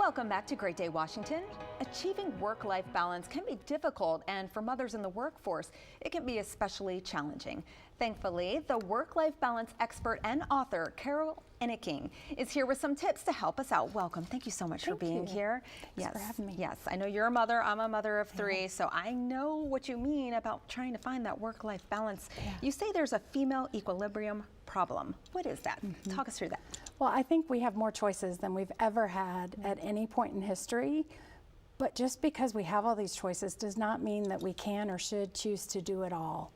Welcome back to Great Day Washington. Achieving work-life balance can be difficult, and for mothers in the workforce, it can be especially challenging. Thankfully, the work-life balance expert and author, Carol Enneking, is here with some tips to help us out. Welcome. Thank you so much for being here. Thanks for having me. Yes, I know you're a mother. I'm a mother of three, so I know what you mean about trying to find that work-life balance. You say there's a female equilibrium problem. What is that? Talk us through that. Well, I think we have more choices than we've ever had at any point in history. But just because we have all these choices does not mean that we can or should choose to do it all.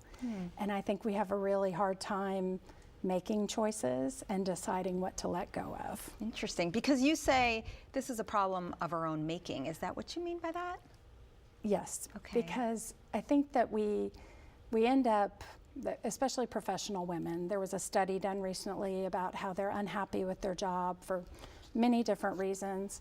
And I think we have a really hard time making choices and deciding what to let go of. Interesting, because you say this is a problem of our own making. Is that what you mean by that? Yes, Okay. because I think that we end up, especially professional women, there was a study done recently about how they're unhappy with their job for many different reasons.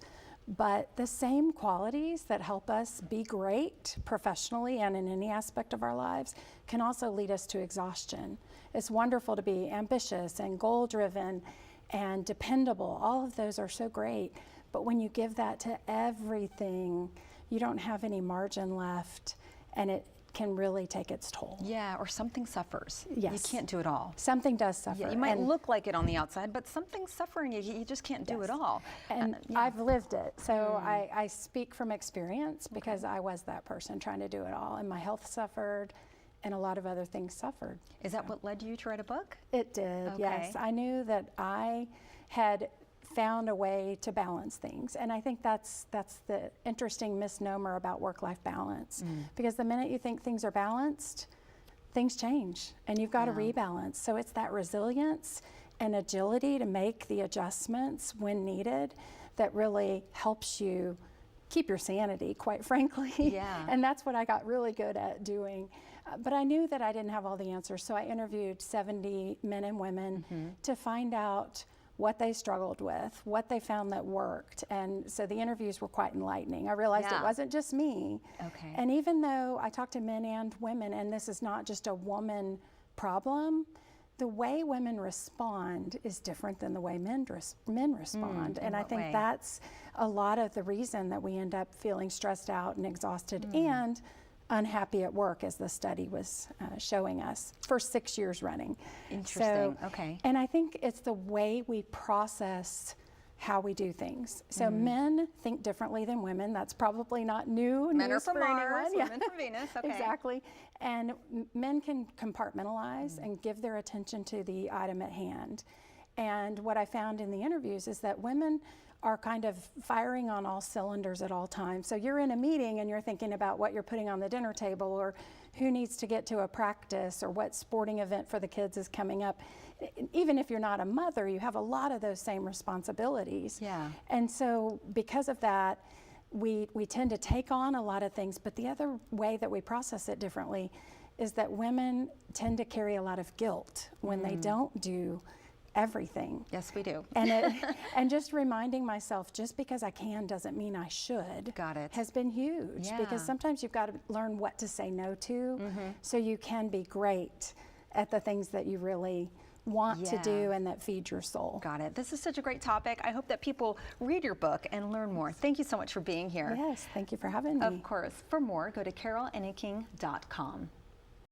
But the same qualities that help us be great professionally and in any aspect of our lives can also lead us to exhaustion. It's wonderful to be ambitious and goal-driven and dependable. All of those are so great. But when you give that to everything, you don't have any margin left, and it can really take its toll. Yeah, or something suffers. Yes. You can't do it all. Something does suffer. Yeah, you might look like it on the outside, but something's suffering. You just can't do it all. And I've lived it, so I speak from experience because I was that person trying to do it all, and my health suffered, and a lot of other things suffered. Is that what led you to write a book? It did, yes. I knew that I had found a way to balance things, and I think that's the interesting misnomer about work-life balance, because the minute you think things are balanced, things change and you've got to rebalance. So it's that resilience and agility to make the adjustments when needed that really helps you keep your sanity, quite frankly. And that's what I got really good at doing. But I knew that I didn't have all the answers, so I interviewed 70 men and women to find out what they struggled with, what they found that worked. And so the interviews were quite enlightening. I realized it wasn't just me. And even though I talked to men and women, and this is not just a woman problem, the way women respond is different than the way men respond. And I think that's a lot of the reason that we end up feeling stressed out and exhausted and unhappy at work, as the study was showing us for 6 years running. Interesting. And I think it's the way we process how we do things. So men think differently than women. That's probably not new Men are news from for Mars, anyone. women from Venus. Exactly. And men can compartmentalize and give their attention to the item at hand. And what I found in the interviews is that women are kind of firing on all cylinders at all times. So you're in a meeting and you're thinking about what you're putting on the dinner table, or who needs to get to a practice, or what sporting event for the kids is coming up. Even if you're not a mother, you have a lot of those same responsibilities. And so because of that, we tend to take on a lot of things. But the other way that we process it differently is that women tend to carry a lot of guilt when they don't do everything. Yes, we do. And just reminding myself, just because I can doesn't mean I should. Has been huge, because sometimes you've got to learn what to say no to, so you can be great at the things that you really want to do and that feed your soul. Got it. This is such a great topic. I hope that people read your book and learn more. Thank you so much for being here. Yes, thank you for having me. Of course. For more, go to carolenneking.com.